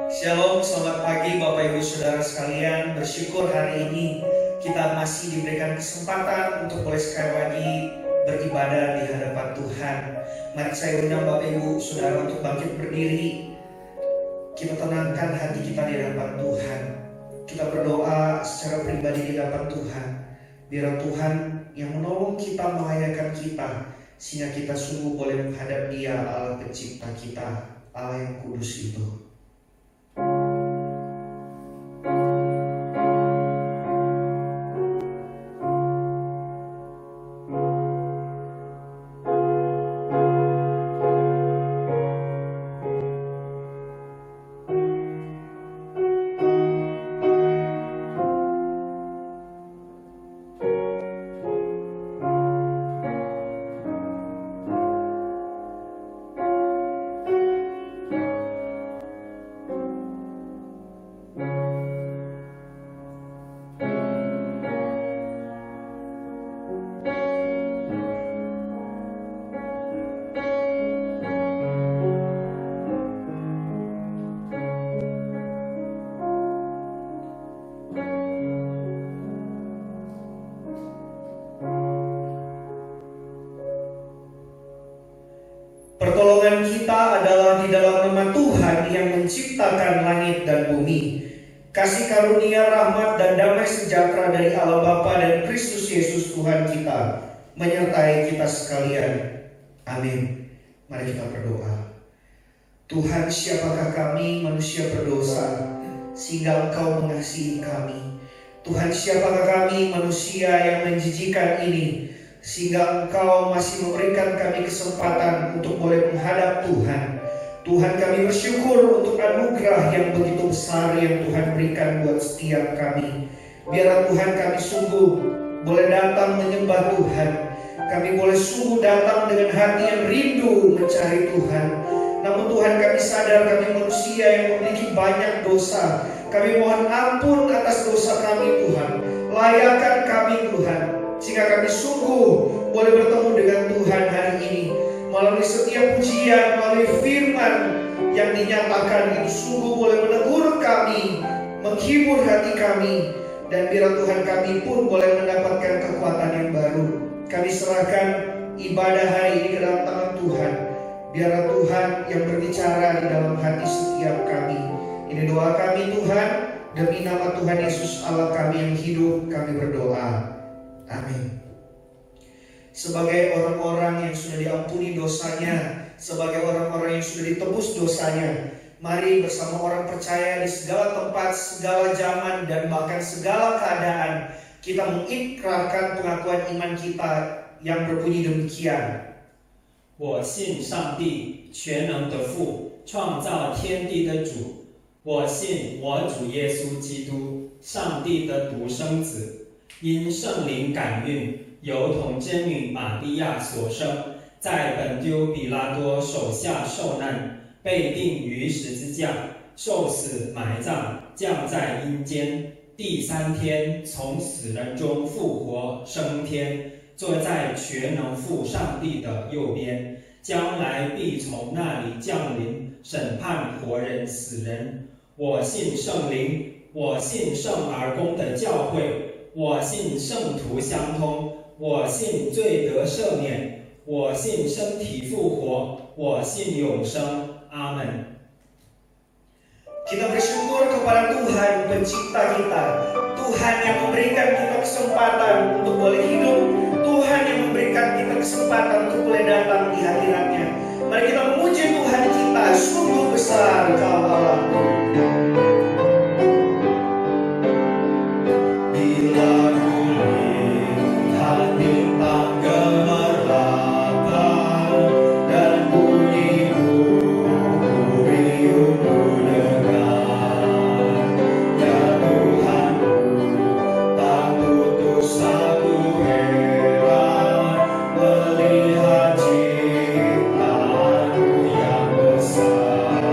Shalom, selamat pagi Bapak Ibu Saudara sekalian. Bersyukur hari ini kita masih diberikan kesempatan untuk boleh sekali lagi beribadah di hadapan Tuhan. Mari saya undang Bapak Ibu Saudara untuk bangkit berdiri. Kita tenangkan hati kita di hadapan Tuhan. Kita berdoa secara pribadi di hadapan Tuhan. Biar Tuhan yang menolong kita, melayakan kita, sehingga kita sungguh boleh menghadap Dia, Allah pencipta kita, Allah yang kudus itu. Pertolongan kita adalah di dalam nama Tuhan yang menciptakan langit dan bumi. Kasih karunia, rahmat, dan damai sejahtera dari Allah Bapa dan Kristus Yesus Tuhan kita menyertai kita sekalian. Amin. Mari kita berdoa. Tuhan, siapakah kami manusia berdosa sehingga Engkau mengasihi kami? Tuhan, siapakah kami manusia yang menjijikan ini sehingga Engkau masih memberikan kami kesempatan untuk boleh menghadap Tuhan. Tuhan, kami bersyukur untuk anugerah yang begitu besar yang Tuhan berikan buat setiap kami. Biarlah Tuhan kami sungguh boleh datang menyembah Tuhan. Kami boleh sungguh datang dengan hati yang rindu mencari Tuhan. Namun Tuhan, kami sadar kami manusia yang memiliki banyak dosa. Kami mohon ampun atas dosa kami Tuhan. Layakan kami Tuhan, sehingga kami sungguh boleh bertemu dengan Tuhan hari ini. Melalui setiap pujian, melalui firman yang dinyatakan itu sungguh boleh menegur kami, menghibur hati kami. Dan biar Tuhan kami pun boleh mendapatkan kekuatan yang baru. Kami serahkan ibadah hari ini ke dalam tangan Tuhan. Biarlah Tuhan yang berbicara di dalam hati setiap kami. Ini doa kami Tuhan, demi nama Tuhan Yesus Allah kami yang hidup, kami berdoa. Amin. Sebagai orang-orang yang sudah diampuni dosanya, sebagai orang-orang yang sudah ditebus dosanya, mari bersama orang percaya di segala tempat, segala zaman, dan bahkan segala keadaan, kita mengikrarkan pengakuan iman kita yang berbunyi demikian. 我信上帝全能的父，创造天地的主。我信我主耶稣基督，上帝的独生子，因圣灵感孕，由童贞女玛利亚所生，在本丢比拉多手下受难，被钉于十字架，受死埋葬，降在阴间，第三天从死人中复活升天，坐在全能父上帝的右边，将来必从那里降临，审判活人死人。我信圣灵，我信圣而公的教会，我信圣徒相通，我信罪得赦免，我信身体复活，我信永生。阿门。 Kita bersyukur kepada Tuhan pencipta kita, Tuhan yang memberikan kita kesempatan untuk boleh hidup, Tuhan yang memberikan kita kesempatan untuk boleh datang di hadirat-Nya. Mari kita memuji Tuhan kita, sungguh besar Kau Allah. Bila ku lihat bintang gemerlapan dan bunyi riuh dengar, ya Tuhanku, tak putus aku heran melihat ciptaanmu yang besar.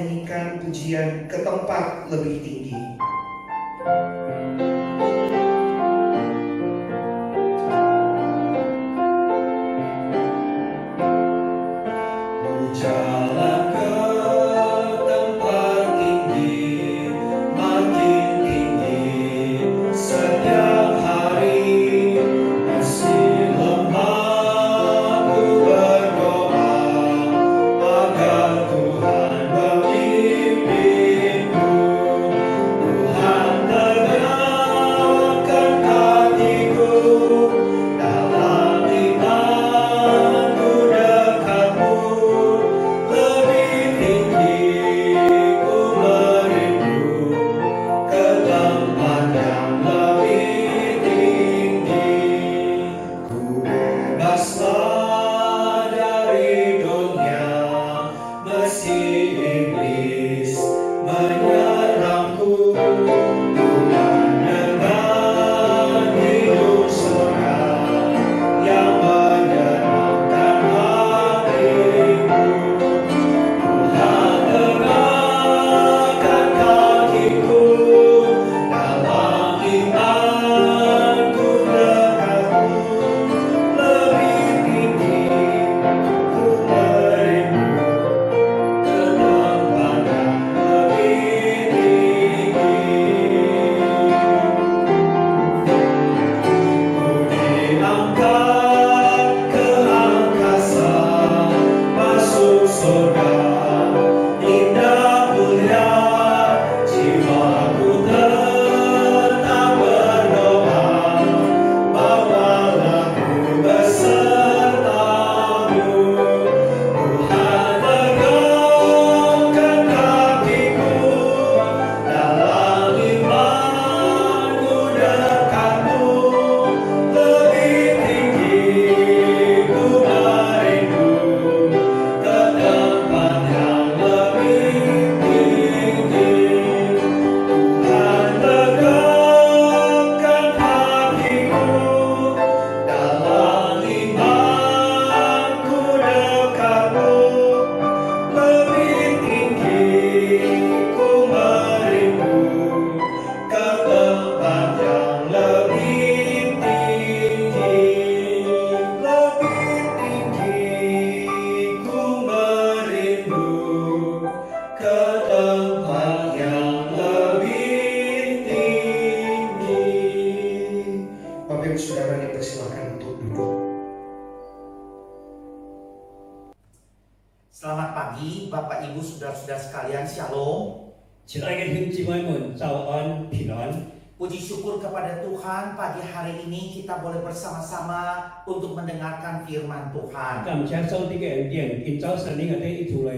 menyanyikan pujian ke tempat lebih tinggi. Jalan ke tempat tinggi, makin tinggi setiap hari. Meski lemah ku berdoa agar Tuhan memimpinku. Tuhan tegakkan hatiku dalam imanku dekatmu. Lebih tinggi ku merindu ke tempat yang lebih tinggi. Ku bebaslah dari dunia, meski iblis menyerangku. Tuhan dengan hidup surga yang menyenangkan hatiku. Tuhan tegakkan kakiku dalam imanku dekatmu. Lebih tinggi ku merindu ke tempat yang lebih tinggi. Ku diangkat ke angkasa, masuk surga indah mulia. Jiwaku tetap berdoa, bawalah ku besertamu. Tuhan tegakkan kakiku dalam imanku dekatmu. Lebih tinggi ku merindu ke tempat yang lebih tinggi. Tuhan tegakkan hatiku dalam imanku dekatmu. Lebih tinggi ku merindu ke tempat yang lebih tinggi. Lebih tinggi ku merindu ke tempat yang lebih tinggi. Bapak Ibu Saudara dipersilakan untuk duduk. Selamat pagi Bapak Ibu Saudara-saudara sekalian, Shalom. 亲爱的弟兄姊妹们，早安，平安。 Puji syukur kepada Tuhan, pagi hari ini kita boleh bersama-sama untuk mendengarkan firman Tuhan. 感謝上帝嘅恩典，今早晨呢，我哋一齊嚟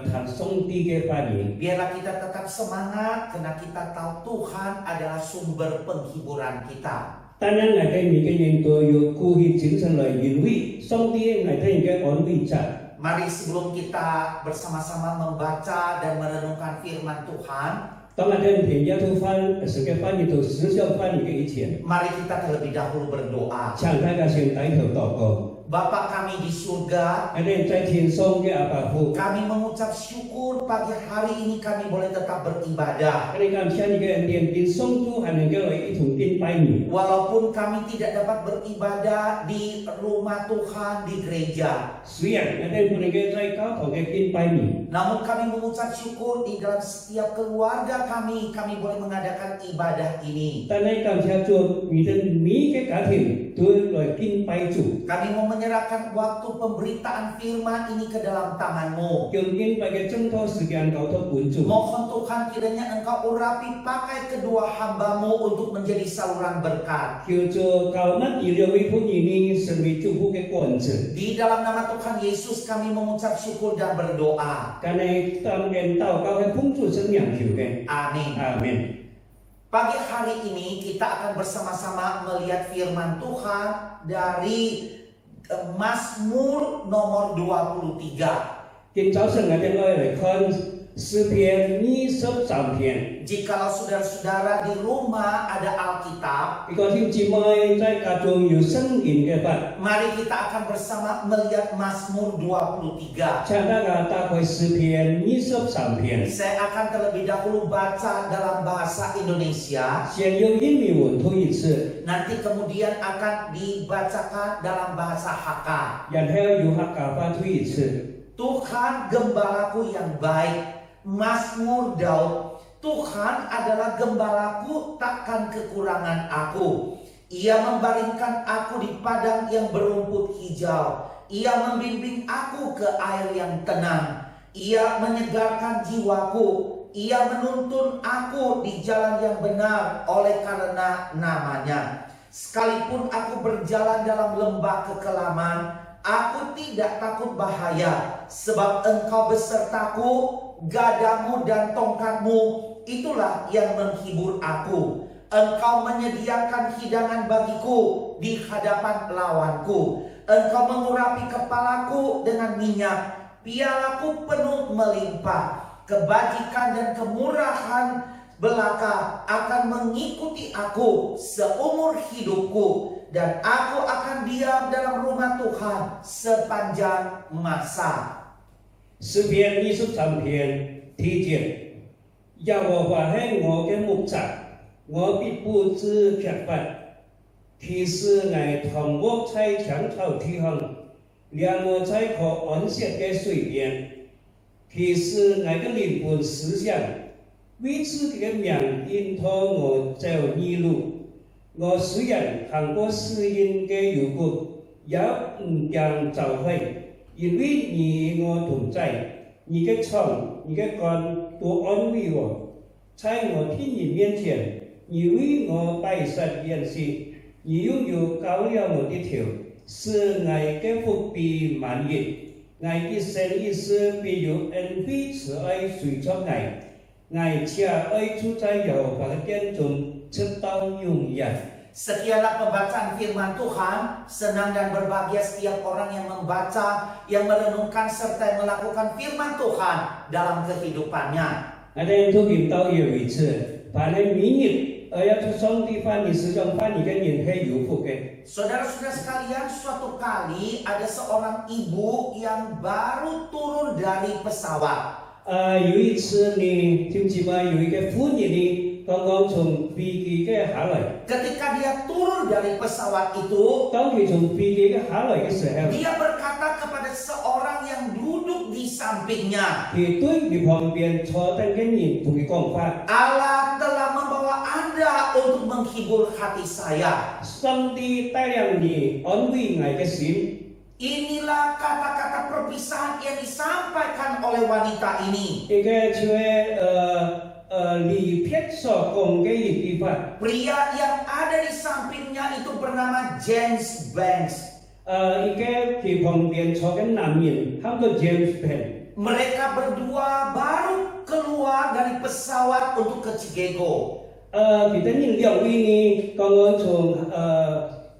談上帝嘅話語。 Biarlah kita tetap semangat karena kita tahu Tuhan adalah sumber penghiburan kita. 當然，我哋每個人都要鼓起精神嚟，因為上帝係我哋嘅安慰者。 Mari sebelum kita bersama-sama membaca dan merenungkan firman Tuhan, 當我哋聽耶穌翻神嘅翻譯到思想翻譯嘅以前， mari kita terlebih dahulu berdoa. 請大家先低頭禱告。 Bapa kami di surga, 我哋在天上嘅阿爸父， kami mengucap syukur pagi hari ini kami boleh tetap beribadah. 我哋感謝你嘅恩典，並上主係能夠嚟一同敬拜你。 Walaupun kami tidak dapat beribadah di rumah Tuhan, di gereja, 雖然我哋唔能夠在教堂嘅敬拜你， namun kami mengucap syukur di dalam setiap keluarga kami boleh mengadakan ibadah ini. 但係感謝主，你的每嘅家庭都來敬拜主。 Kami mau menyerahkan waktu pemberitaan firman ini ke dalam tangan-Mu. 用敬拜嘅爭拖時間交託本主。 Mohon Tuhan kiranya Engkau urapi pakai kedua hamba-Mu untuk menjadi saluran berkat. 叫做教乜而兩位歡迎你成為祝福嘅管子。 Di dalam nama Tuhan Yesus kami mengucap syukur dan berdoa. 但係當人禱告係奉主聖名求嘅。 Amin. 阿門。 Pagi hari ini kita akan bersama-sama melihat firman Tuhan dari Mazmur nomor 23. 今早晨我哋來看诗篇23篇。 Jikalau saudara-saudara di rumah ada Alkitab, 呢個天姊妹在家中有聖言嘅法， mari kita akan bersama melihat Mazmur 23. 請大家打開詩篇23篇， Saya akan terlebih dahulu baca dalam bahasa Indonesia, 先用英文讀一次， nanti kemudian akan dibacakan dalam bahasa Hakka. 然後用客家話讀一次。 Tuhan gembalaku yang baik. Mazmur Daud. Tuhan adalah gembalaku, takkan kekurangan aku. Ia membaringkan aku di padang yang berumput hijau. Ia membimbing aku ke air yang tenang. Ia menyegarkan jiwaku. Ia menuntun aku di jalan yang benar oleh karena namanya. Sekalipun aku berjalan dalam lembah kekelaman, aku tidak takut bahaya, sebab Engkau besertaku, gadamu dan tongkatmu, itulah yang menghibur aku. Engkau menyediakan hidangan bagiku di hadapan lawanku. Engkau mengurapi kepalaku dengan minyak, pialaku penuh melimpah. Kebajikan dan kemurahan belaka akan mengikuti aku seumur hidupku, dan aku akan diam dalam rumah Tuhan sepanjang masa. 詩篇23篇第一節，耶和華係我嘅牧者，我必不致缺乏。其實我躺臥在青草地上，讓我在可安息嘅水邊。其實我嘅靈魂思想，為自己嘅名引導我走義路。我雖然行過死蔭嘅幽谷，也唔驚遭害。 因為你與我同在，你嘅床、你嘅竿都安慰我，在我天人面前，你為我擺設筵席，你擁有高了我的頭，使我嘅福必滿溢，我一生一世必有恩惠慈愛隨着我，我且愛住在耶和華嘅殿中，直到永遠。 Sekianlah pembacaan firman Tuhan. Senang dan berbahagia setiap orang yang membaca, yang merenungkan serta yang melakukan firman Tuhan dalam kehidupannya. 我哋讀經到有一次，把你明日要出上帝翻譯時常翻譯嘅人係有福嘅。 Saudara-saudara sekalian, suatu kali ada seorang ibu yang baru turun dari pesawat. 有一次呢，天姊妹有一個婦人呢，剛剛從飛機嘅下來。 Ketika dia turun dari pesawat itu, 當佢從飛機嘅下來嘅時候， dia berkata kepada seorang yang duduk di sampingnya, 佢對佢旁邊坐緊嘅人同佢講話： Allah telah membawa Anda untuk menghibur hati saya. 上帝帶領你安慰我嘅心。 Inilah kata-kata perpisahan yang disampaikan oleh wanita ini. 呢個就係離別所講嘅一句話。 Pria yang ada di sampingnya itu bernama James Banks. 呢個佢旁邊坐緊男人，叫做 James Penn。 Mereka berdua baru keluar dari pesawat untuk ke Chicago. 佢哋人兩位呢，剛剛從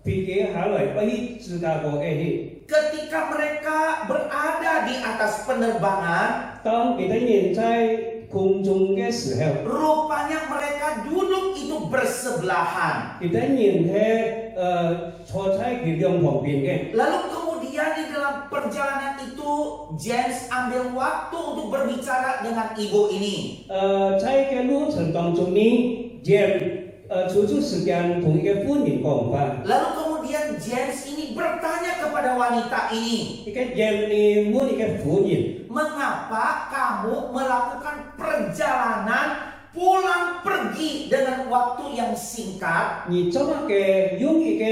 飛機下來，去芝加哥嘅去。 Ketika mereka berada di atas penerbangan, 當佢哋人在空中嘅時候， rupanya mereka duduk itu bersebelahan. 佢哋人係坐喺佢兩旁邊嘅。 Lalu kemudian di dalam perjalanan itu James ambil waktu untuk berbicara dengan ibu ini. 在嘅路程當中呢，James 抽出時間同一個婦人講話。 Lalu kemudian James ini bertanya kepada wanita ini, 呢個 James 呢問呢個婦人。 mengapa kamu melakukan perjalanan pulang pergi dengan waktu yang singkat? 你怎麼嘅用一個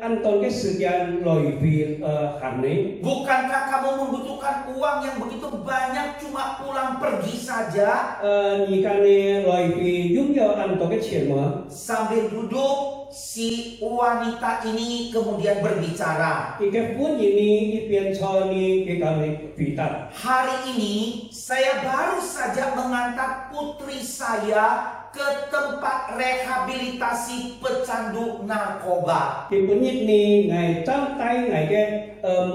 按當嘅時間來回行呢？ Bukankah kamu membutuhkan uang yang begitu banyak cuma pulang pergi saja? 你看呢來回擁有按當嘅錢嗎？ Sambil duduk, si wanita ini kemudian berbicara. 呢個婦人呢一邊坐呢，佢講你回答。 Hari ini saya baru saja mengantar putri saya ke tempat rehabilitasi pecandu narkoba. 佢本日呢，我招待我嘅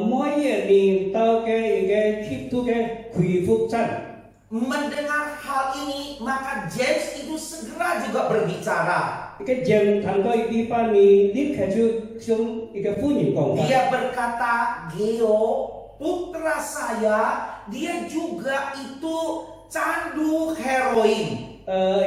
每日呢到嘅一個吸毒嘅恢復站。Mendengar hal ini, maka James itu segera juga berbicara. cái James thằng tôi đi pa ni đi khai chú xuống cái phu nhìn còn phải Dia berkata, Geo, putra saya, dia juga itu candu heroin.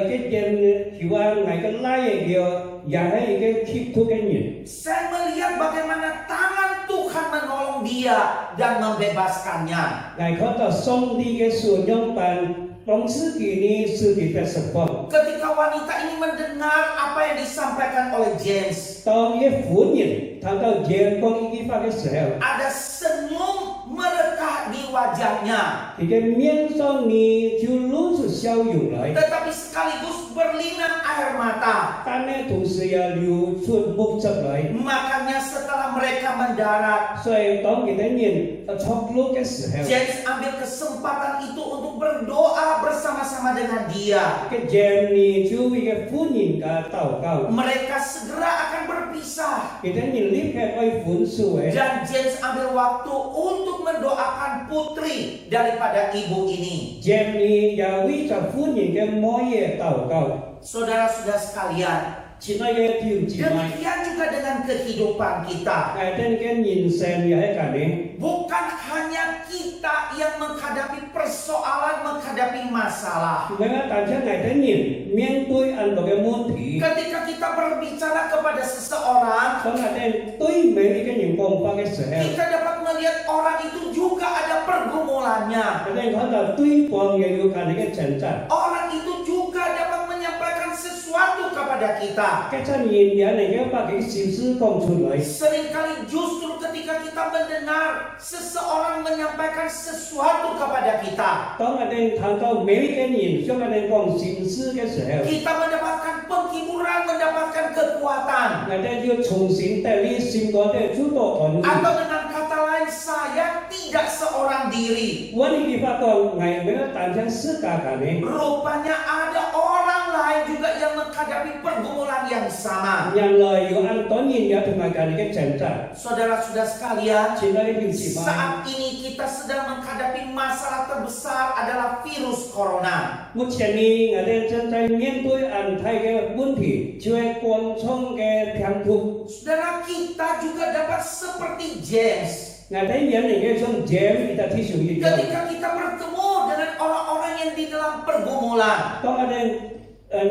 cái James thì qua ngày cái lai điều ya hay cái keep thu cái nhìn Saya melihat bagaimana tangan Tuhan menolong dia dan membebaskannya. ngày có tao xong đi cái sự nhân bản trong sự kỳ ni sự kỳ phật sập phong Ketika wanita ini mendengar apa yang disampaikan oleh James, tao cái phu nhìn thằng tao James con ý pha cái sở ada senyum merekah di wajahnya, thì cái miếng son ni chú lú sự xiao dùng lại tetapi sekaligus berlinang air mata. ta nên thủ sự liu chuột mục sập lại Makanya setelah mereka mendarat, xoay tao cái đấy nhìn chọc lúc cái sở James ambil kesempatan itu untuk berdoa bersama-sama dengan dia. cái James ni chú cái phu nhìn cả tàu cao Mereka segera akan berpisah. cái đấy nhìn clip cái quay phun suai Dan James ambil waktu untuk mendoakan putri daripada ibu ini. James ni ya wi cha phu nhìn cái mối tàu cao Saudara-saudara sekalian, chỉ nói cái điều chỉ mai demikian juga dengan kehidupan kita. cái trên cái nhìn xem ya hết cả đấy Bukan hanya kita yang menghadapi persoalan, menghadapi masalah. người ta cảm giác ngày tới nhìn miếng tôi ăn vào cái môn thị Ketika kita berbicara kepada seseorang, đó là trên tôi mấy cái nhìn vòng qua cái sở kita dapat melihat orang itu juga ada pergumulannya. cái đây có là tôi vòng người yêu cái cái chân chân Orang itu juga dapat menyampaikan sesuatu kepada kita. cái chân nhìn ya này cái ba cái sự sư công chủ lại Seringkali justru ketika kita mendengar seseorang menyampaikan sesuatu kepada kita, đó là trên thằng tao mấy cái nhìn cho là trên vòng sự sư cái sở kita mendapatkan penghiburan, mendapatkan kekuatan. ngày đây chưa重新带领新国的主导团队 Atau dengan kata lain, saya tidak seorang diri.วันนี้ที่พระกองไงเมื่อตามฉันซื้อกากันนี้ Rupanya ada orang lain juga yang menghadapi pergumulan yang sama. อย่างเลยอยู่อันต้นยินยาถึงมาการนี้แจ่มจัด Saudara-saudara sekalian, ชิ้นได้ถึงสิบมา saat ini kita sedang menghadapi masalah terbesar adalah virus corona. มุชนี้งานเดินจันใจเมียนด้วยอันไทยแกบุญผีช่วยกวนช่องแกเพียงทุก Saudara, kita juga dapat seperti James. งานได้ยันอย่างแกช่องเจมส์อิตาที่สุดยิ่ง Ketika kita bertemu dengan orang-orang yang di dalam pergumulan, ต้องอันเดิน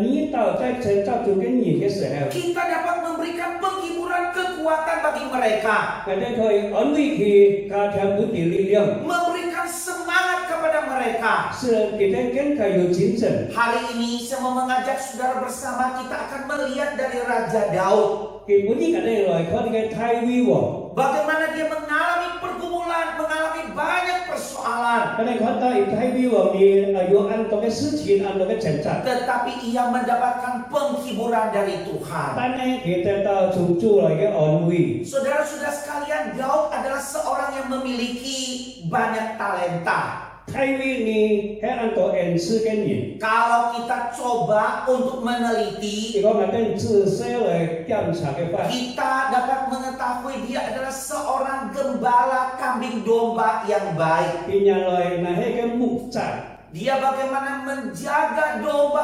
นี้ต่อใจเชิญเจ้าจุกันหญิงแกเสีย kita dapat memberikan penghiburan kekuatan bagi mereka, งานได้เคยอันวิธีการทำบุญดีเรื่อง memberikan semangat kepada mereka. เสื่อกิจการแก่ขยุจินเสน Hari ini saya mau mengajak saudara bersama, kita akan melihat dari Raja Daud. กิจบุญนี้กันได้เลยเขาที่ไทยวิว Bagaimana dia mengalami pergumulan, mengalami banyak persoalan. ก็ได้เขาได้ไทยวิวมีอายุอันตัวแกซื้อชินอันตัวแกแจ่มจัด Tetapi ia mendapatkan penghiburan dari Tuhan. 但呢kita tahu cucu lagi onwi Saudara-saudara sekalian, Daud adalah seorang yang memiliki banyak talenta. ไทยวินีให้อันตัวเอ็นซื้อกันหญิง Kalau kita coba untuk ที่ meneliti, ก็มาเป็นชื่อเสียเลยย่ำฉากกันไป kita dapat mengetahui dia adalah seorang gembala kambing domba yang baik. ปีนี้เลยนะให้แกมุกจัด Dia bagaimana menjaga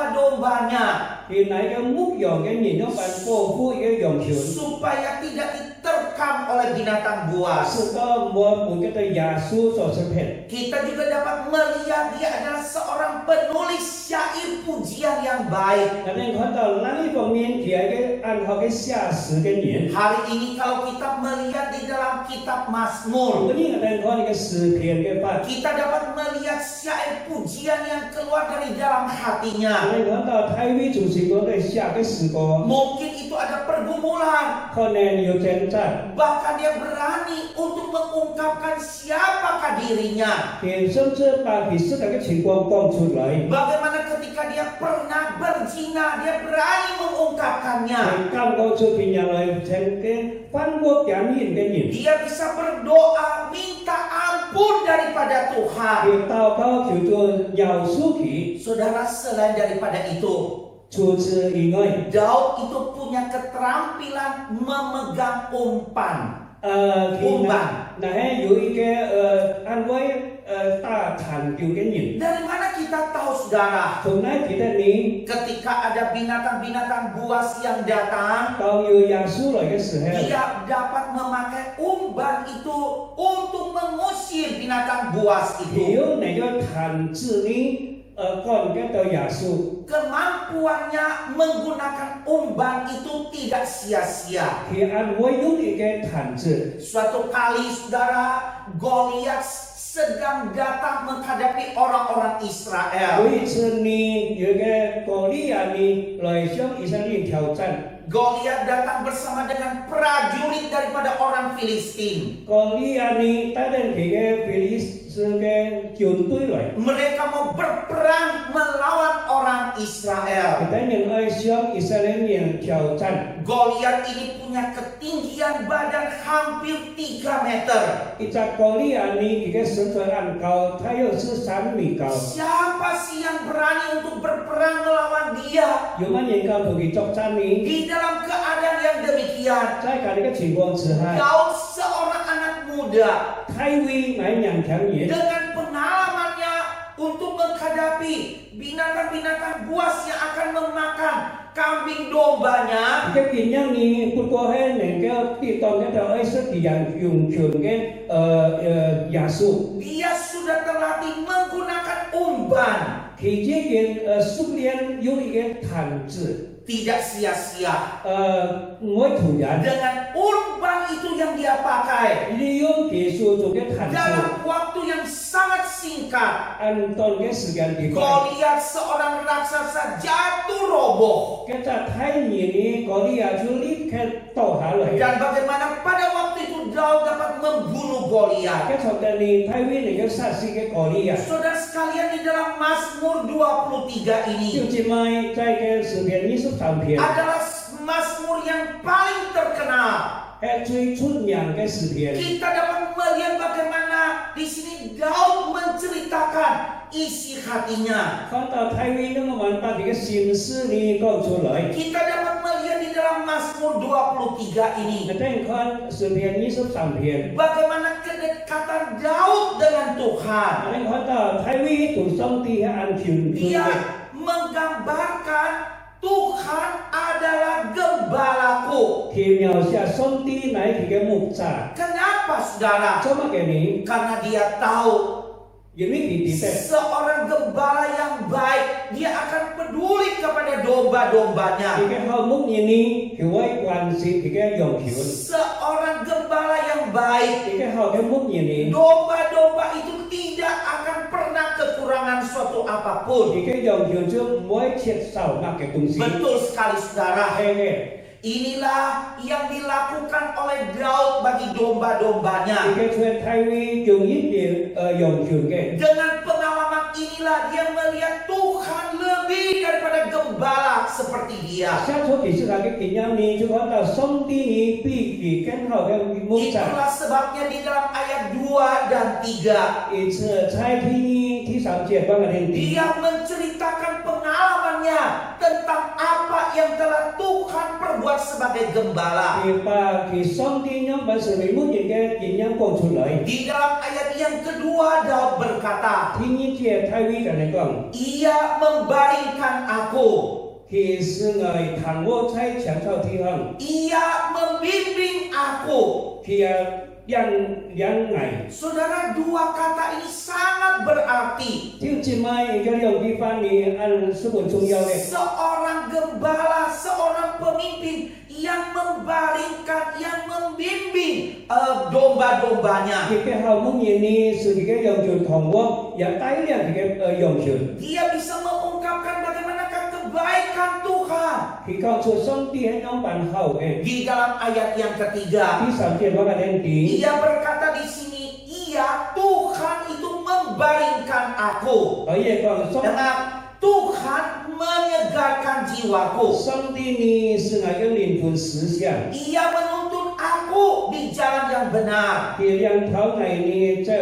domba-dombanya ที่ไหนแกมุกหยองแกหญิงต้องการโป้ผู้แกหยองเขียว supaya tidak diterkam oleh binatang buas. ซึ่งก็มัวปุ่นก็จะยาสู้สอดเสพ็ด Kita juga dapat melihat dia adalah seorang penulis syair pujian yang baik. แต่ในเขาตอนหลังที่ผมมีเขียนแกอันเขาแกเสียสื่อกันหญิง Hari ini kalau kita melihat di dalam kitab Mazmur, วันนี้ก็เป็นเขาที่แกสื่อเขียนแกไป kita dapat melihat syair pujian yang keluar dari dalam ใน hatinya. เขาตอนไทยวิจุสิงก็ได้เสียแกสื่อก็ Mungkin itu ada pergumulan, คะแนนอยู่แจ่มจัด bahkan dia berani untuk mengungkapkan siapakah dirinya. เห็นซึ่งเชื่อตาผิดซึ่งแต่ก็ฉิงกวางกองชุดไหล Bagaimana ketika dia pernah berzina, dia berani mengungkapkannya. เห็นกำกองชุดพิญญาเลยเช่นเกันฟันบวกยามยินกันหยิน Dia bisa berdoa minta ampun daripada เห็ Tuhan. นเต้าเขาผิวตัวยาวสู้ขี Saudara, selain daripada itu, ชูชื่ออีกหน่อย Daud itu punya keterampilan memegang umpan. ที่นะให้อยู่อีกแกอันไว้大探究嘅人， Dari mana kita tahu saudara? 從哪記得你 Ketika ada binatang-binatang buas yang datang, 當有耶穌來嘅時候， dia dapat memakai umban itu untuk mengusir binatang buas 只 itu. 要你個探子呢，趕得到耶穌， Kemampuannya menggunakan umban itu tidak sia-sia. 佢按我用你嘅探子， Suatu kali saudara, Goliat sedang datang menghadapi orang-orang 有 Israel. 一次呢，有個歌利亞呢來向以色列挑戰， Goliat datang bersama dengan prajurit daripada orang Filistin. 歌利亞呢帶領佢嘅非利士嘅軍隊來， Mereka mau berperang melawan orang Israel. 佢帶領愛向以色列人挑戰。 Goliat ini punya ketinggian badan hampir 3 meter. 一隻歌利亞呢，佢嘅身材很高，他有13米高。 Siapa sih yang berani untuk berperang melawan dia? 有乜人夠同佢作戰呢？ Di dalam keadaan yang demikian, 在咁嘅情況之下， Daud seorang anak muda 太尉買人強人， dengan pengalamannya untuk menghadapi binatang-binatang buas yang akan memakan kambing dombanya. 佢見人呢，不過係能夠跌當嘅就係識啲人用權嘅耶穌， Dia sudah terlatih menggunakan umban. 佢這件熟練用一個毯子， Tidak sia-sia. 唔會突然， Dengan umban itu yang dia pakai, 利用技術做嘅毯子， dalam waktu yang sangat singkat, 按當嘅時間幾快。 Goliat seorang raksasa jatuh roboh. 嗰隻太尉呢，歌利亞就立刻倒下來。 Dan bagaimana pada waktu itu Daud dapat membunuh Goliat. 嗰場嘅呢，太尉能夠殺死嘅歌利亞。 Saudara sekalian, di dalam Mazmur 23 ini 就這麼在嘅詩篇23篇， adalah Mazmur yang paling terkenal. 係最出名嘅詩篇。 Kita dapat melihat bagaimana di sini Daud menceritakan isi hatinya. 看到太尉那麼晚把這個心事呢講出來。 Kita dapat melihat di dalam Mazmur 23 ini 再看詩篇23篇， bagaimana kedekatan Daud dengan Tuhan. 我哋看到太尉同上帝嘅安全嘅。 Dia menggambarkan Tuhan adalah gembalaku. 佢描寫上帝乃佢嘅牧者。 Kenapa saudara? 做乜嘅呢？ Karena dia tahu 因為佢知道 seorang gembala yang baik, dia akan peduli kepada domba-dombanya. 佢嘅好牧人呢，佢會關心佢嘅羊群。 Seorang gembala yang baik, 佢嘅好嘅牧人呢， domba-domba itu tidak akan pernah kekurangan suatu 佢 apapun. 嘅羊群就唔會缺少乜嘅東西。 Betul sekali saudara. 係嘅。 Inilah yang dilakukan oleh Daud bagi domba-dombanya. 佢嘅出太尉用一點羊群嘅。 Dengan pengalaman inilah dia melihat Tuhan lebih daripada gembala seperti dia. 下初其實係嘅經驗呢，就看到上帝呢比佢更好嘅牧者。 Itulah sebabnya di dalam ayat 2 dan 3一次在第三節講嘅啲， dia menceritakan pengalamannya tentang apa yang telah Tuhan perbuat sebagai gembala. 佢把佢上帝讓把成為牧人嘅經驗講出來。 Di dalam ayat yang kedua Daud berkata, 第二節太尉同你講， Ia membaringkan aku, 佢是愛躺臥在青草地上， Ia membimbing aku. 佢兩愛。 Saudara, dua kata ini sangat berarti. 就這麼一個兩地方呢，按是很重要嘅。 Seorang gembala, seorang pemimpin yang membaringkan, yang membimbing domba-dombanya. 佢嘅好牧人呢，是佢嘅羊群躺臥，也帶領佢嘅羊群。 Dia bisa mengungkapkan bagaimanakah kebaikan Tuhan. 佢講出上帝係樣辦好嘅。 Di dalam ayat yang ketiga, 第三節話嘅啲， ia berkata di sini, Ia Tuhan itu membaringkan aku. 可以講上 Dengan Tuhan menyegarkan jiwaku. 上帝呢是那個靈魂思想， Ia menuntun aku di jalan yang benar. 佢兩條路呢在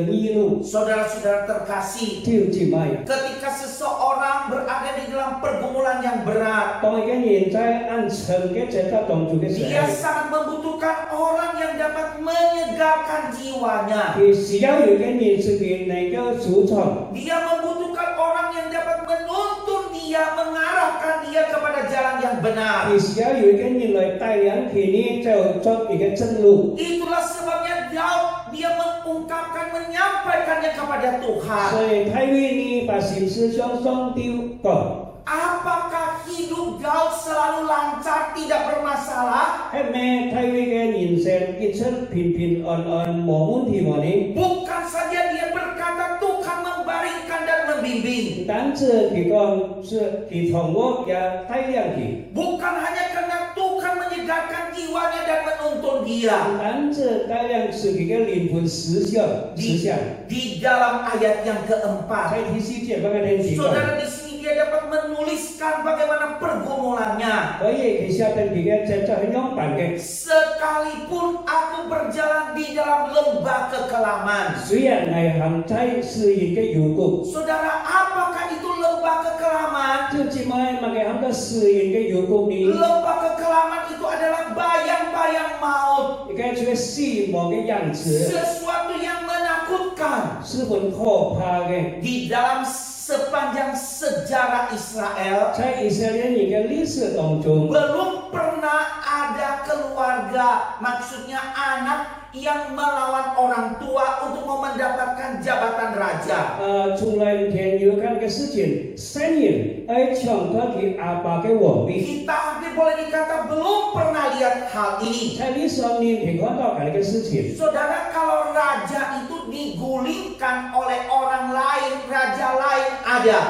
義路， Saudara-saudara terkasih, 就這麼。 ketika seseorang berada di dalam dalam pergumulan yang berat. 當一個人在按長嘅這個當中嘅時 Dia 候， sangat membutuhkan orang yang dapat menyegarkan jiwanya. 佢需要有一個人是佢能夠主創， Dia membutuhkan orang yang dapat menuntun dia, mengarahkan dia kepada jalan yang benar. 佢需要有一個人來帶領佢呢走出一個正路。 Itulah sebabnya Daud dia mengungkapkan, menyampaikannya kepada Tuhan. 所以太尉呢把心思向上帝講。 Apakah hidup Daud selalu lancar, tidak bermasalah? 係咩太尉嘅人生結出平平安安冇問題冇呢？ Bukan saja dia berkata Tuhan membaringkan dan membimbing. 唔單止佢講是佢同我也帶領佢， Bukan hanya karena Tuhan menyegarkan jiwanya dan menuntun dia. 唔單止帶領是佢嘅靈魂思想。 Di dalam ayat yang keempat, 在第四節嗰個聽見講， saudara di sini dia dapat menuliskan bagaimana pergumulannya. 所以佢寫定佢嘅這係樣辦嘅。 Sekalipun aku berjalan di dalam lembah kekelaman. 雖然係行在試驗嘅幽谷， Saudara, apakah itu lembah kekelaman? 就只咪乜嘅行到試驗嘅幽谷呢？ Lembah kekelaman itu adalah bayang-bayang maut. 而家出嘅死亡嘅樣子， Sesuatu yang menakutkan. 是很可怕嘅。 Di dalam sepanjang sejarah Israel, 在以色列人嘅歷史當中， belum pernah ada keluarga, maksudnya anak yang melawan orang tua untuk mendapatkan jabatan raja. 從來天有看嘅事情，聖人喺搶奪佢阿爸嘅皇位。 Kita hampir boleh dikata belum pernah lihat hal ini. 在歷史上面睇看到咁嘅事情， Saudara, kalau raja itu digulingkan oleh orang lain, raja lain ada.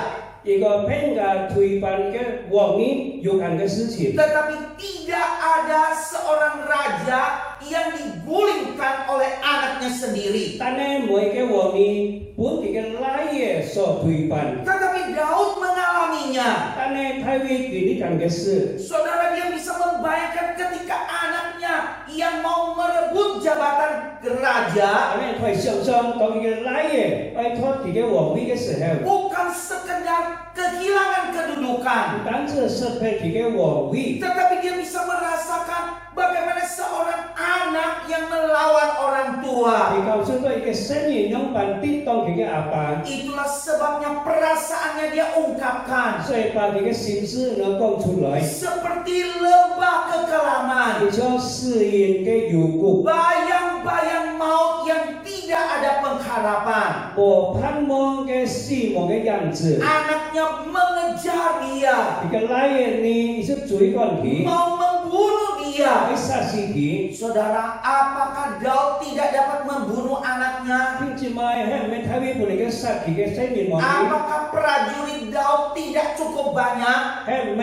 一個偏嘅推翻嘅皇位有咁嘅事情， Tetapi tidak ada seorang raja yang digulingkan oleh anaknya sendiri. 但係每個皇位本地嘅拉嘢所推翻， Tetapi Daud mengalaminya. 但係太尉佢呢咁嘅事， Saudara, dia bisa membayangkan ketika anaknya yang mau merebut jabatan raja, 但係佢想象當佢嘅拉嘢喺脱佢嘅皇位嘅時候， bukan sekedar kehilangan kedudukan, 唔單止失去佢嘅皇位， tetapi dia bisa merasakan bagaimana seorang anak yang melawan orang tua. 佢告訴到一個聖人用辦抵擋佢嘅阿爸， Itulah sebabnya perasaannya dia ungkapkan 所以把佢嘅心思能講出來， seperti lembah kekelaman, 佢將試驗嘅幽谷， bayang-bayang maut yang tidak ada pengharapan. 和盼望嘅死亡嘅樣子。 Anaknya mengejar dia, 佢嘅拉嘢呢，是追趕佢， mau membunuh dia. 去殺死佢。 Saudara, apakah Daud tidak dapat membunuh anaknya? 聽住咪係咪太尉本嚟嘅殺佢嘅聖人皇位？ Apakah prajurit Daud tidak cukup banyak? 係咪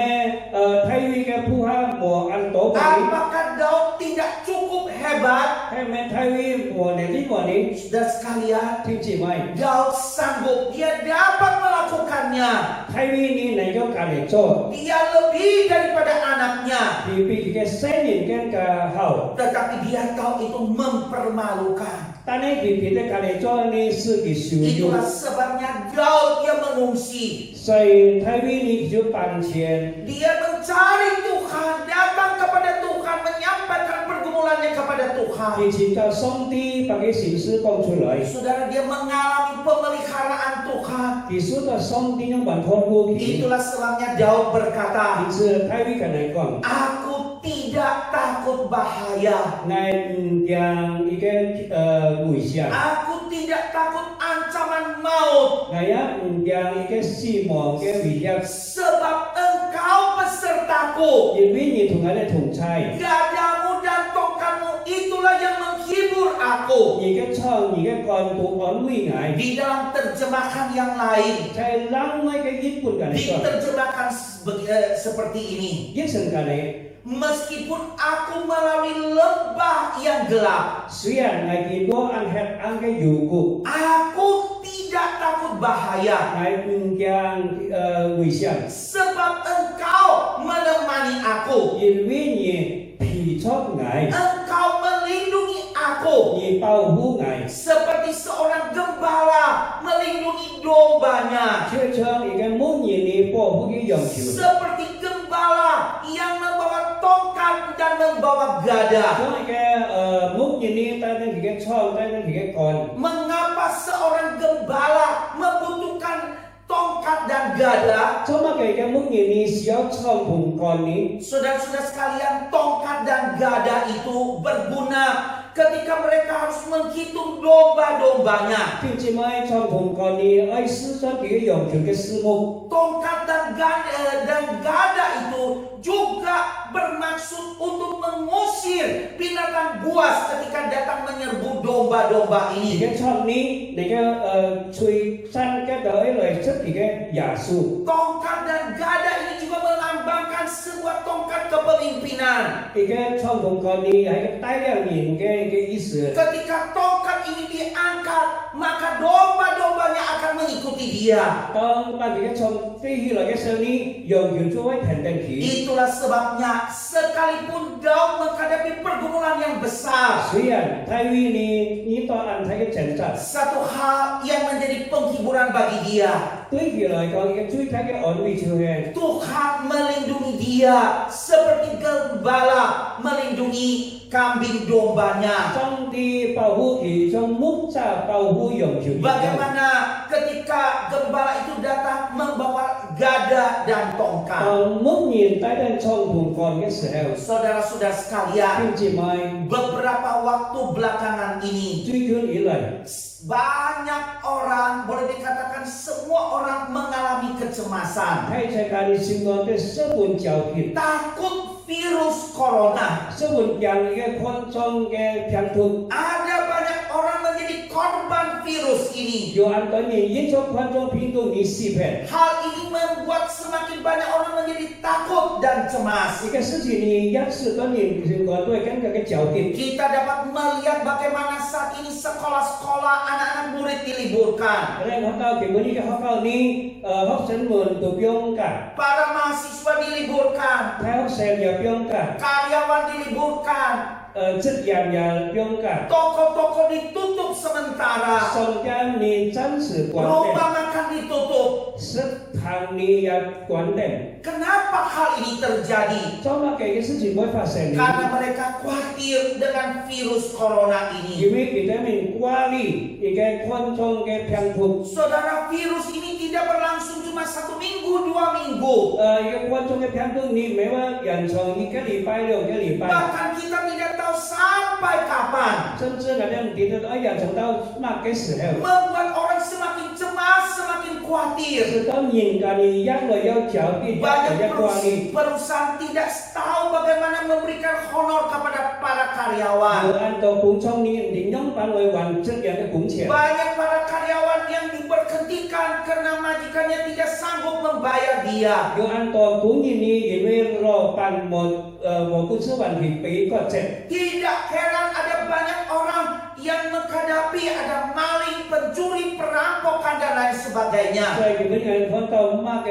太尉嘅部下冇按到佢？ Apakah Daud tidak cukup hebat? 係咪太尉冇能力冇你？ Saudara sekalian, 聽住咪 Daud sanggup, dia dapat melakukannya. 太尉你能夠隔離做， Dia lebih daripada anaknya. 佢比佢嘅聖人更加好。 Tetapi dia tahu itu mempermalukan. 但係佢比佢隔離做呢是佢羞辱， Itulah sebabnya Daud dia mengungsi. 所以太尉你就搬遷。 Dia mencari Tuhan, datang kepada Tuhan, menyampaikan pergumulannya kepada Tuhan. 佢尋找上帝把佢心事講出來， Saudara, dia mengalami pemeliharaan Tuhan. 佢受到上帝用辦法護佢。 Itulah sebabnya Daud berkata, 因此太尉跟佢講。 Aku tidak takut bahaya. 乃唔讓一個危險， Aku tidak takut ancaman maut. 乃也唔讓一個死亡嘅威脅， Sebab engkau besertaku. 因為你同我哋同在， Gadamu dan tongkatmu itulah yang menghibur aku. 你嘅槍、你嘅幹部安慰我。 Di dalam terjemahan yang lain, 在另外嘅日本嘅嚟講， diterjemahkan seperti ini. 譯成嘅嚟， Meskipun aku melalui lembah yang gelap, 雖然我見過暗黑暗嘅幽谷， aku tidak takut bahaya. 乃唔讓危險， Sebab engkau menemani aku. 因為你庇助我， Engkau melindungi aku. 你保護我， Seperti seorang gembala melindungi dombanya. 就像一個牧人呢你保护嘅要求。 Seperti gembala yang membawa tongkat dan membawa gada. 所以嘅牧人呢，帶緊佢嘅槍，帶緊佢嘅杆。 Mengapa seorang gembala membutuhkan tongkat dan gada? 做乜嘅牧人呢需要槍同杆呢？ Saudara-saudara sekalian, tongkat dan gada itu berguna ketika mereka harus menghitung domba-dombanya. 弟兄姊妹，槍同杆呢，愛施展佢嘅要求嘅事務。 Tongkat dan gada itu juga bermaksud untuk mengusir binatang buas ketika datang menyerbu domba-domba 佢 ini. 嘅槍呢，你嘅吹山嘅隊嚟出佢嘅耶穌。 Tongkat dan gada ini juga melambangkan sebuah tongkat kepemimpinan. 佢嘅槍同杆呢係個帶領人嘅意思。 Ketika tongkat ini diangkat, maka domba-dombanya akan mengikuti dia. 當把佢嘅槍飛起來嘅時候呢，羊群就會停定佢。 Itulah sebabnya sekalipun Daud menghadapi pergumulan yang besar, 雖然大衛呢當安泰嘅掙扎， satu hal yang menjadi penghiburan bagi dia, 對佢來講嘅最大嘅安慰就係 Tuhan melindungi dia seperti gembala melindungi kambing dombanya. 上帝保護佢，將牧者保護羊群一樣。 Bagaimana ketika gembala itu datang membawa gada dan tongkat? 當牧人帶領槍同杆嘅時候， Saudara-saudara 弟 sekalian, 兄姊妹， beberapa waktu belakangan ini 最近以來， banyak orang, boleh dikatakan semua orang mengalami kecemasan, 喺世界嘅情況嘅生活焦慮， takut virus corona. 生活人嘅擴張嘅病毒， Ada banyak orang menjadi korban virus ini. 有很多人因着擴張病毒而死病。 Hal ini membuat semakin banyak orang menjadi takut dan cemas. 呢個事情呢，一次多年情況都係更加嘅焦慮。 Kita dapat melihat bagaimana saat ini sekolah-sekolah anak-anak murid diliburkan. 喺學校基本呢個學校呢，學生們都不用假， Para mahasiswa diliburkan. 睇學生又不用假， Karyawan diliburkan. 職員也不用假， Toko-toko ditutup sementara. 商家呢暫時關 Rumah 店， makan ditutup. 食堂呢也關店。 Kenapa hal ini terjadi? 做乜嘅事情會發生呢？ Karena mereka khawatir dengan virus corona 因 ini. 為佢哋面掛慮呢個擴張嘅病毒， Saudara, virus ini tidak berlangsung cuma 1 minggu, 2 minggu. 呢個擴張嘅病毒呢，唔係話延長1個禮拜、2個禮拜， Bahkan kita tidak tahu sampai kapan. 甚至我哋唔記得延長到乜嘅時候。 Membuat orang semakin cemas, semakin khawatir. 直到人家呢一來有焦慮，一來 Banyak 有掛慮。 perusahaan tidak tahu bagaimana memberikan honor kepada para 有 karyawan. 按照工廠呢領養班來還職員嘅工錢。 Banyak para karyawan yang diberhentikan karena majikannya tidak sanggup membayar dia. 有按照工人呢因為老闆冇公司還佢俾個錢。 Tidak heran ada banyak orang yang menghadapi ada maling, pencuri, perampokan dan lain sebagainya. 所以佢哋看到乜嘅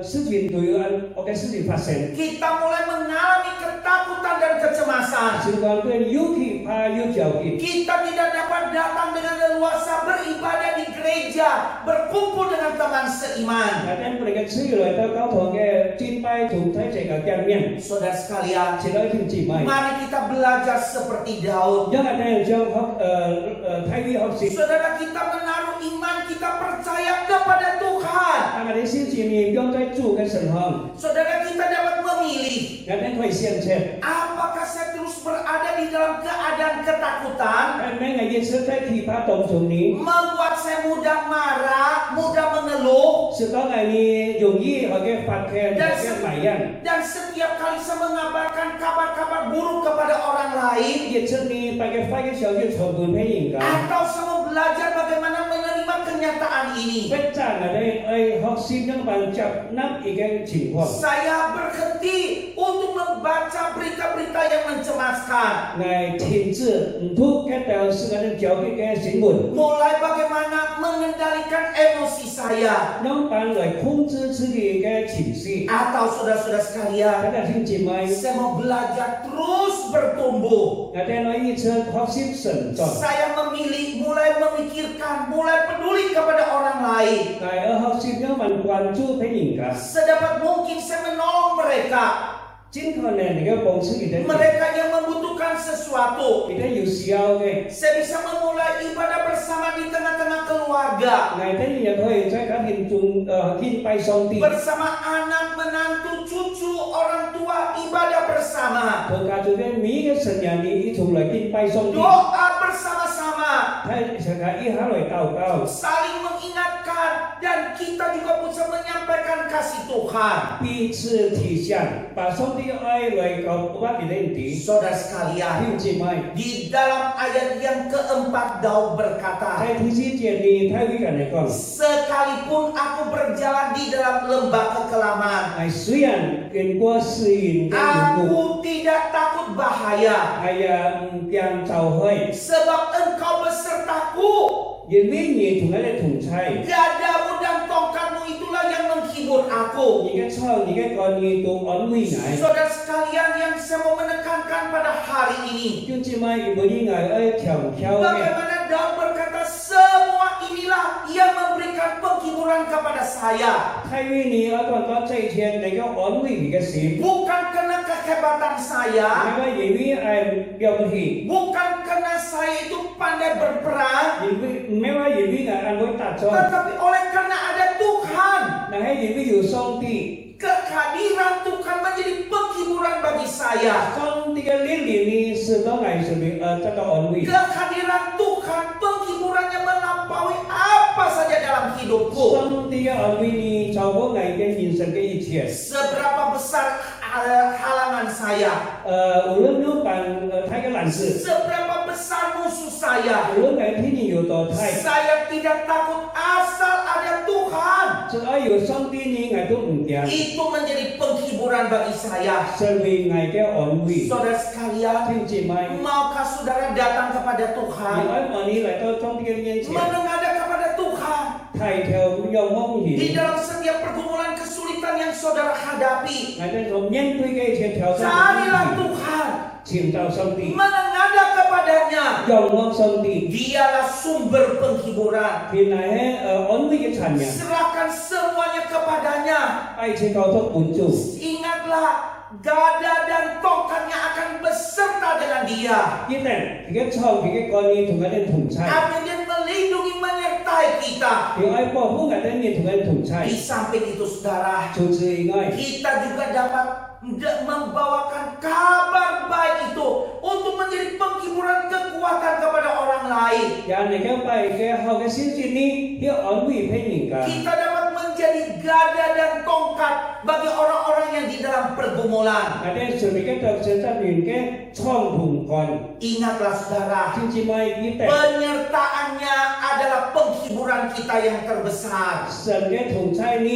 事情都有嘅事情發生。 Kita mulai mengalami ketakutan dan kecemasan. 情況對有懼怕有焦慮。 Kita tidak dapat datang dengan leluasa beribadah di gereja, berkumpul dengan teman seiman. 但係我哋嘅需要來到教堂嘅敬拜同體制嘅見面， Saudara sekalian, 前兩天姊妹， mari kita belajar seperti Daud. 因為咧將體育學習。 Saudara, kita menaruh iman, kita percaya kepada Tuhan. 但係你先至呢用在主嘅身上， Saudara, kita dapat memilih. 我哋可以選擇。 Apakah saya terus berada di dalam keadaan ketakutan, 係咪係現實在懼怕當中呢？ membuat saya mudah marah, mudah mengeluh, 是當係你容易嘅發現嘅埋怨， dan setiap kali saya mengabarkan kabar-kabar buruk kepada orang lain, 亦出呢把嘅發嘅時候要傳播俾人家。 atau saya mau belajar bagaimana menerima kenyataan ini. 不爭我哋學習樣辦接納呢個情況。 Saya berhenti untuk membaca berita-berita yang mencemaskan. 我停止唔讀嘅條是我哋教會嘅新聞。 Mulai bagaimana mengendalikan emosi saya. 用办来控制自己嘅情绪。 Atau saudara-saudara sekalian, 大家弟兄姐妹， saya mau belajar terus bertumbuh. 我哋可以學習成長， Saya memilih, mulai memikirkan, mulai peduli kepada orang lain. 但係學習要問關注別人㗎， Sedapat mungkin saya menolong mereka. 盡可能你嘅幫助佢哋， Mereka yang membutuhkan sesuatu. 佢哋有需要嘅， Saya bisa memulai ibadah bersama di tengah-tengah keluarga. 我哋亦可以在家庭中敬拜上帝， Bersama anak, menantu, cucu, orang tua, ibadah bersama. 同家族嘅每個成員一同嚟敬拜上帝， Doa bersama-sama. 睇大家一下嚟禱告， Saling mengingatkan. Dan kita juga bisa menyampaikan kasih Tuhan. 彼此提醒，把上帝嘅愛嚟告訴你哋， Saudara 弟 sekalian, 兄姐妹， di dalam ayat yang keempat Daud berkata, 喺第四節你睇呢個嚟講。 sekalipun aku berjalan di dalam lembah kekelaman, 雖然經過試驗嘅緣故， aku tidak takut bahaya, 係唔驚就去， sebab engkau besertaku. 因為你同我哋同在， Gadamu dan tongkatmu itulah yang menghibur aku. 你嘅槍、你嘅竿，你都安慰我。 Saudara sekalian yang saya mau menekankan pada hari ini, 兄姊妹，如果你係強調嘅， bagaimana Daud berkata, semua inilah yang memberikan penghiburan kepada saya. 係為你而講到這一天，你嘅安慰你嘅心， Bukan karena kehebatan 因 saya, 為了不起， bukan karena saya itu pandai berperang, 唔係話因為安慰打仗， tetapi oleh karena ada Tuhan. 但係因為有上帝， Kehadiran Tuhan menjadi penghiburan bagi saya. 上帝嘅憐憫你使到我得到安慰。 Kehadiran Tuhan penghiburannya melampaui apa saja dalam hidupku. 上帝嘅安慰你超過我嘅人生嘅一切。 Seberapa besar halangan saya, 無論有太嘅難事， seberapa besar musuh saya, 無論係天然有多太， saya tidak takut asal ada Tuhan. 只要有上帝你我都唔驚， Itu menjadi penghiburan bagi saya. 成為我嘅安慰。 Saudara sekalian, 弟兄姐妹， maukah saudara datang kepada 你 Tuhan, 愛望你來到上帝嘅面前， menengadah kepada Tuhan 抬頭仰望 di 你， dalam setiap pergumulan kesulitan yang saudara hadapi. 我哋所面對嘅一切挑戰， Carilah Tuhan, 尋找上帝， menengadah kepadanya. 仰望上帝， Dialah sumber penghiburan. 佢乃係安慰嘅產業， Serahkan semuanya kepadanya. 一切交託本主。 Ingatlah, gada dan tongkatnya akan beserta dengan dia. 一定，佢嘅創，佢嘅觀念同我哋同在， Artinya dia melindungi, menyertai kita. 佢愛保護我哋面同我哋同在 Di。samping itu saudara, 除此以外， kita juga dapat membawakan kabar baik itu untuk menjadi penghiburan kekuatan kepada orang lain. 人哋嘅拜嘅後嘅先至呢，要安慰俾人家。 Kita dapat menjadi gada dan tongkat bagi orang-orang yang di dalam pergumulan. 我哋上面嘅特色側面嘅創同幹， Ingatlah saudara, 先至咪一定。 penyertaannya adalah penghiburan kita yang terbesar. 神嘅同在呢，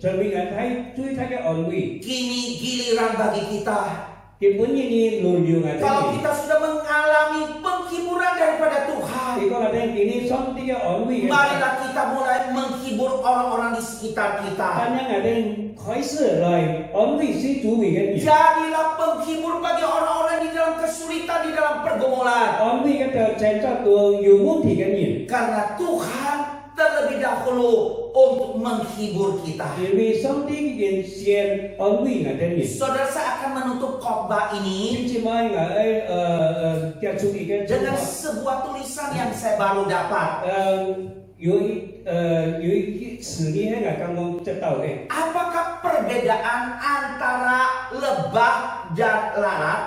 上面人睇最大嘅安慰。 Kini giliran bagi kita. 基本呢路要我 Kalau 哋。 kita sudah mengalami penghiburan daripada Tuhan, 如果我哋呢上帝嘅安慰嘅， marilah kita mulai menghibur orang-orang di sekitar 但 kita. 係我哋開始來安慰是主為嘅人。 Jadilah penghibur bagi orang-orang di dalam kesulitan, di dalam pergumulan. 安慰嘅就係在度有問題嘅人， Karena Tuhan terlebih dahulu untuk menghibur kita. 因為上帝嘅人先安慰我哋人。 Saudara, saya akan menutup khotbah ini 先至咪我接觸嘅 dengan sebuah tulisan yang saya baru dapat. 有一詞呢係我剛剛知道嘅。 Apakah perbedaan antara lebah dan lalat?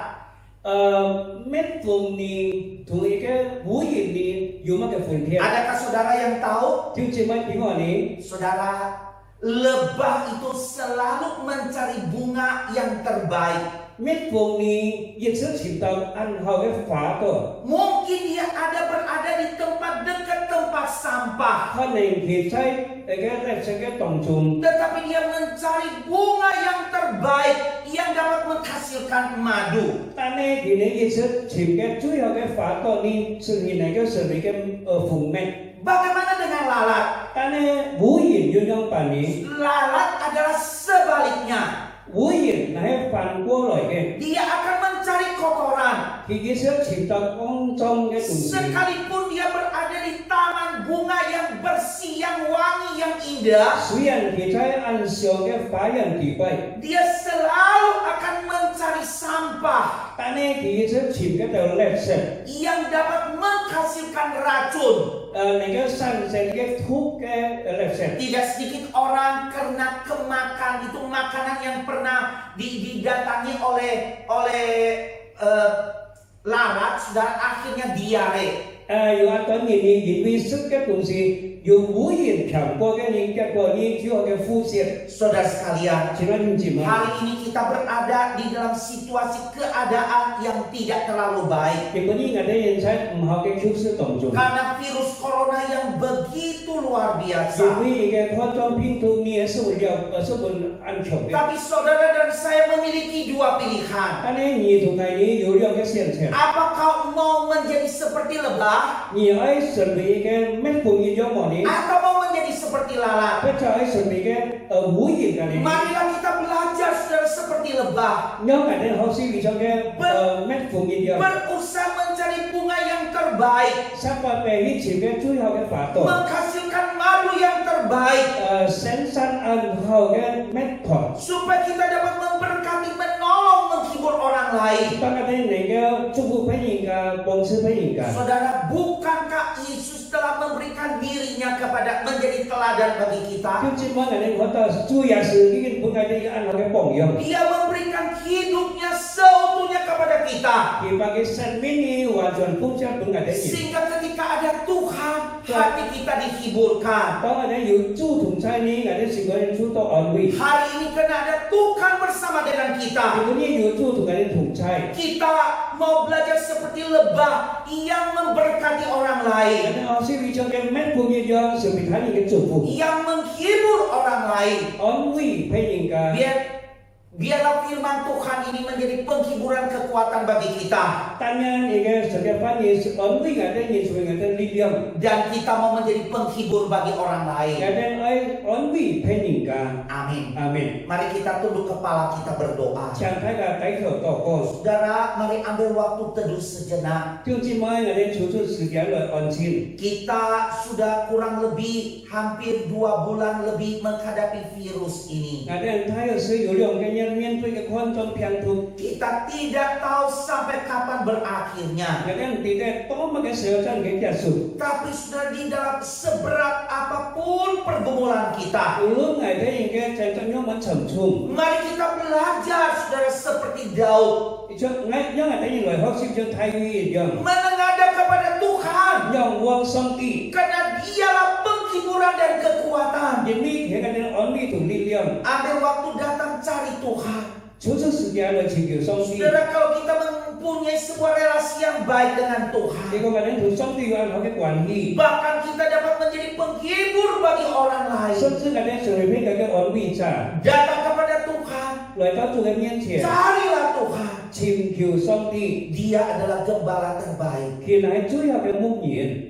咩鳳呢同一個烏蠅呢有乜嘅分別？ Adakah saudara yang tahu? 就這麼點話呢？ Saudara, lebah itu selalu mencari bunga yang terbaik. 咩鳳呢一直尋找安好嘅花朵， Mungkin dia berada di tempat dekat tempat sampah, 可能佢在這個當中， tetapi dia mencari bunga yang terbaik yang dapat menghasilkan madu. 但係佢呢一直尋嘅最後嘅花朵呢，是佢那個所謂嘅蜂蜜。Bagaimana dengan lalat? 但呢，无影鸳鸯版呢， Lalat adalah sebaliknya. 无影那些反过来嘅， Dia akan mencari kotoran. 佢想尋找骯髒嘅東西。 Sekalipun dia berada di taman bunga yang bersih, yang wangi, yang indah, 雖然佢在暗上嘅花園地位， dia selalu akan mencari sampah 但呢，佢想尋嗰條垃圾， yang dapat menghasilkan racun. 能夠生成嘅毒嘅垃圾。 Tidak sedikit orang karena kemakan itu makanan yang pernah didatangi oleh lalat, dan akhirnya diare. 有一段年因為食嘅東西有無影強過嘅人，結果你就嘅腹瀉， Saudara sekalian, 請問你嘛？ hari ini kita berada di dalam situasi keadaan yang tidak terlalu baik. 結果你我哋人在唔好嘅處事當中， Karena virus corona yang begitu luar 因 biasa. 為嘅擴張病毒你也是為了是不安全嘅。 Tapi saudara dan saya memiliki dua pilihan. 但係你同埋你有兩個選擇， Apa kau mau menjadi seperti lebah 你愛成為嘅咩風險咗麼呢？ atau mau menjadi seperti lalat? 或者愛成為嘅無影嘅呢？ Marilah kita belajar saudara seperti lebah. 因為你好似為咗嘅咩風險咗， Berusaha mencari bunga yang terbaik. 生活被以前嘅最後嘅花朵， Menghasilkan madu yang terbaik. 生產暗後嘅咩糖。 Supaya kita dapat memberkati, menolong, menghibur orang lain. 當我哋能夠祝福別人嘅，幫助別人嘅。 Saudara, bukankah Yesus telah memberikan dirinya kepada menjadi teladan bagi kita? 就這麼我哋覺得主耶穌已經本來嘅暗後嘅榜樣， Dia memberikan hidupnya seutuhnya kepada kita. 佢把佢生命呢完全奉獻本來嘅人。 Sehingga ketika ada Tuhan, hati kita dihiburkan. 當我哋有主同在呢，我哋成個人主到安慰。 Hari ini karena ada Tuhan bersama dengan kita. 如果你有主同我哋同在， Kita mau belajar seperti lebah yang memberkati orang 我 lain. 哋好似為咗嘅咩奉獻咗上面睇人嘅祝福， Yang menghibur orang lain. 安慰別人嘅。 Biarlah firman Tuhan ini menjadi penghiburan kekuatan bagi kita. 但係你嘅神嘅反應是安慰我哋人，成為我哋力量。 Dan kita mau menjadi penghibur bagi orang 我 lain. 哋愛安慰別人嘅。 Amin. 阿門。 Mari kita tunduk kepala, kita berdoa. 向大家低頭禱告。 Saudara, mari ambil waktu teduh sejenak. 就這麼我哋抽出時間來安靜。 Kita sudah kurang lebih hampir 2 bulan lebih menghadapi virus ini. 我哋睇下是有兩個人面對嘅寬眾病毒， Kita tidak tahu sampai kapan berakhirnya. 我哋tidak tahu嘅時候真嘅結束。 Tapi sudah di dalam seberat apapun pergumulan kita, 無論我哋應該在怎樣嘅沉重， mari kita belajar saudara seperti Daud. 讓我哋來學習像大衛一樣， Menengadah kepada Tuhan. 仰望上帝， Karena dialah penghiburan dan kekuatan. 因為佢嘅安慰同力量。 Ambil waktu datang cari Tuhan. 抽出時間來尋求上帝。 Saudara, kalau kita mempunyai sebuah relasi yang baik dengan 結 Tuhan, 果我哋同上帝有好嘅關係， bahkan kita dapat menjadi penghibur bagi orang lain. 甚至我哋成為佢嘅安慰者， Datang kepada Tuhan, 來到主嘅面前， carilah Tuhan. 尋求上帝， Dia adalah gembala terbaik. 佢係最後嘅牧人。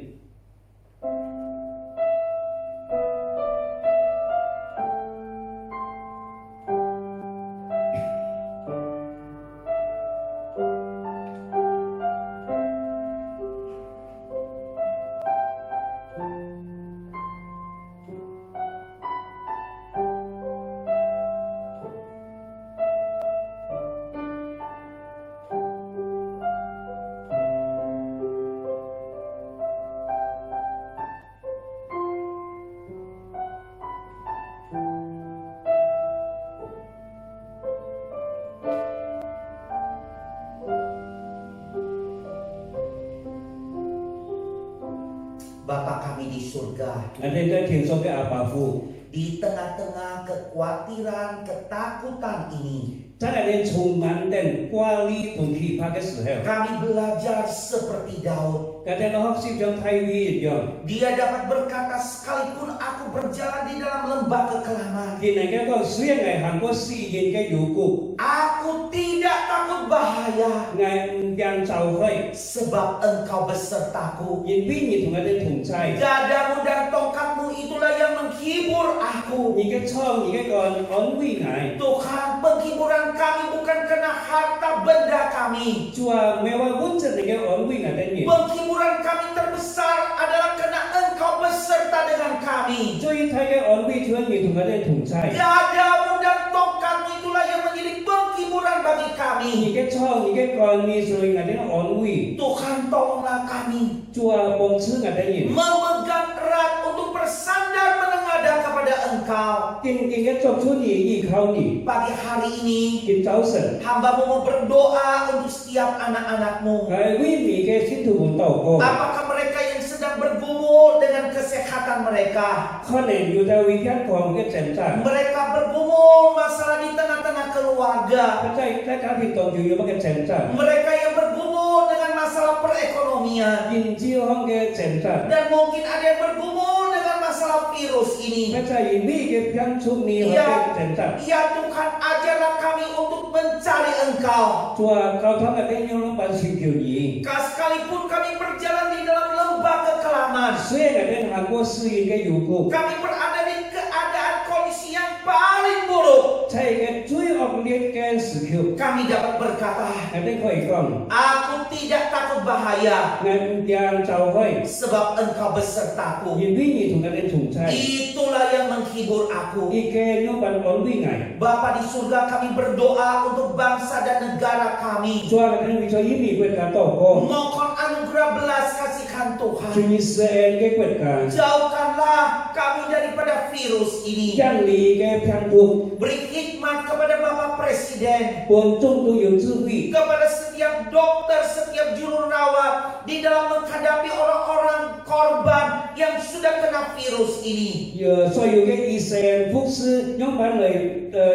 Bapa kami di surga, 我哋在天上嘅阿爸父， di tengah-tengah kekhawatiran, ketakutan ini, 在我哋充滿定掛慮同懼怕嘅時候， kami belajar seperti Daud. 我哋學習像大衛一樣， Dia dapat berkata, sekalipun aku berjalan di dalam lembah kekelaman, 佢能夠講雖然係行過試驗嘅幽谷， aku tidak takut bahaya. bahaya, 俺让教会 sebab engkau besertaku. 因为你同我哋同在， Dadamu dan tongkatmu itulah yang menghibur aku. 你嘅窗、你嘅竿安慰我。 Tuhan, penghiburan kami bukan karena harta benda kami. 主啊，唔係話揾着你嘅安慰我哋人， Penghiburan kami terbesar adalah karena engkau beserta dengan kami. 最大嘅安慰就係你同我哋同在。 Dadamu dan tongkatmu itulah yang menjadi penghiburan bagi 你 kami. 嘅窗、你嘅竿，你所以我哋安慰。 Tuhan, tolonglah kami 主啊，幫助我哋人， memegang erat untuk bersandar menengadah kepada engkau. 緊緊嘅作出你依靠你。 Pagi hari ini, 今早晨， hambamu mau berdoa untuk setiap anak-anakmu. 係為你嘅信徒們禱告。 Apakah mereka yang sedang bergumul dengan kesehatan mereka? 可能有在為健康嘅掙扎， Mereka bergumul masalah di tengah-tengah keluarga. 在家庭當中有乜嘅掙扎， Mereka yang bergumul dengan masalah perekonomian. 經濟方嘅掙扎， Dan mungkin ada yang bergumul dengan masalah virus ini. 或者因為嘅病出你嘅掙扎。 Ya Tuhan, ajarlah kami untuk mencari Engkau. 主啊，教他們嘅用老闆尋求你。 Sekalipun kami berjalan di dalam lembah kekelaman, 雖然我哋行過試驗嘅幽谷， kami berada di keadaan kondisi yang paling buruk, 在嘅最惡劣嘅時刻， kami dapat berkata, 我哋可以講， aku tidak takut bahaya, 我將教會， sebab Engkau besertaku. 因為你同我哋同在， Itulah yang menghibur aku. 你嘅用闆安慰我。 Bapa di surga, kami berdoa untuk bangsa dan negara kami. 主啊，我哋為咗以你國家禱告， Mohon anugerah belas kasihan 主 Tuhan. 你施恩嘅國家， Jauhkanlah kami daripada virus ini. 將你嘅病毒， Beri hikmat kepada Bapak Presiden, 幫眾都有智慧， kepada setiap dokter, setiap juru rawat di dalam menghadapi orang-orang korban yang sudah kena virus ini. 有所有嘅醫生、護士，用闆嚟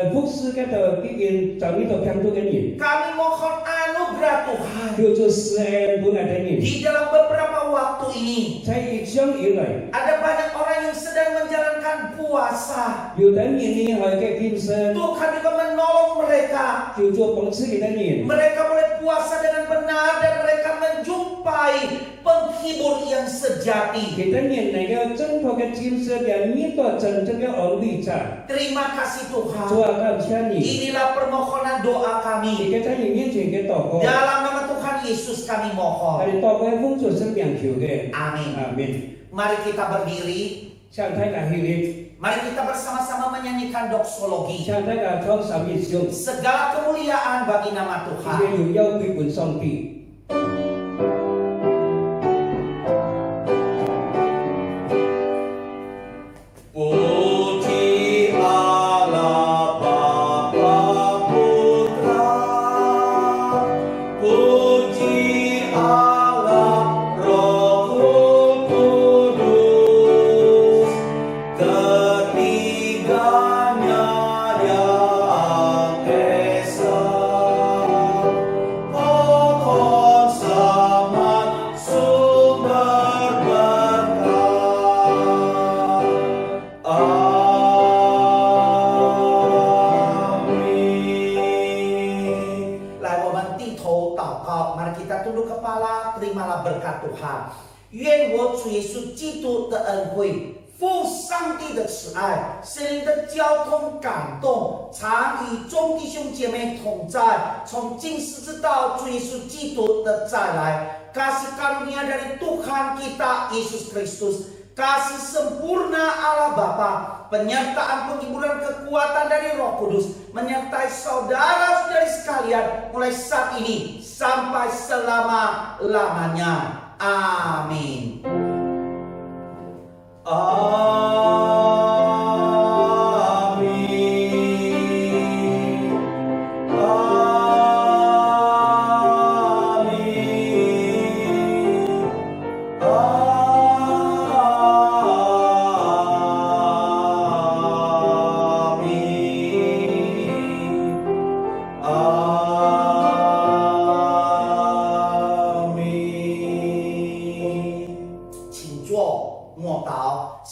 護士嘅就已經就呢度病毒嘅人， Kami mohon anugerah Tuhan. 叫做施恩本來嘅人， Di dalam beberapa waktu ini 在疫情以來， ada banyak orang yang sedang menjalankan puasa. 有的人呢係嘅健身， Tuhan juga menolong mereka. 叫做幫助你嘅人。 Mereka boleh puasa dengan benar dan mereka menjumpai penghibur yang sejati. 其他人能夠正確嘅建設人，呢個真正嘅安慰者。 Terima kasih 主 Tuhan. 啊，感謝你， Inilah permohonan doa 你 kami. 嘅在你面前嘅禱告， Dalam nama Tuhan Yesus kami 係 mohon. 禱告係奉主聖名求嘅。 Amin. 阿門。 Mari kita berdiri. 向大家起立， Mari kita bersama-sama menyanyikan doksologi. 向大家唱三一首， Segala kemuliaan bagi nama 這 Tuhan. 個榮耀歸本上帝。 Puji Allah Bapa Putra, puji Allah Roh Kudus, ketiganya yang esa, pokok zaman sumber berkah. Mari kita tunduk kepala, terimalah berkat Tuhan. 愿我主耶稣基督的恩惠、父上帝的慈爱、圣灵的交通感动，常与众弟兄姐妹同在，从今时直到主耶稣基督的再来。Kasih karunia dari Tuhan kita Yesus Kristus, kasih sempurna Allah Bapa, penyertaan penghiburan kekuatan dari Roh Kudus menyertai saudara-saudari sekalian mulai saat ini sampai selama-lamanya. Amin.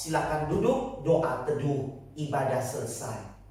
Silakan duduk, doa teduh, ibadah selesai.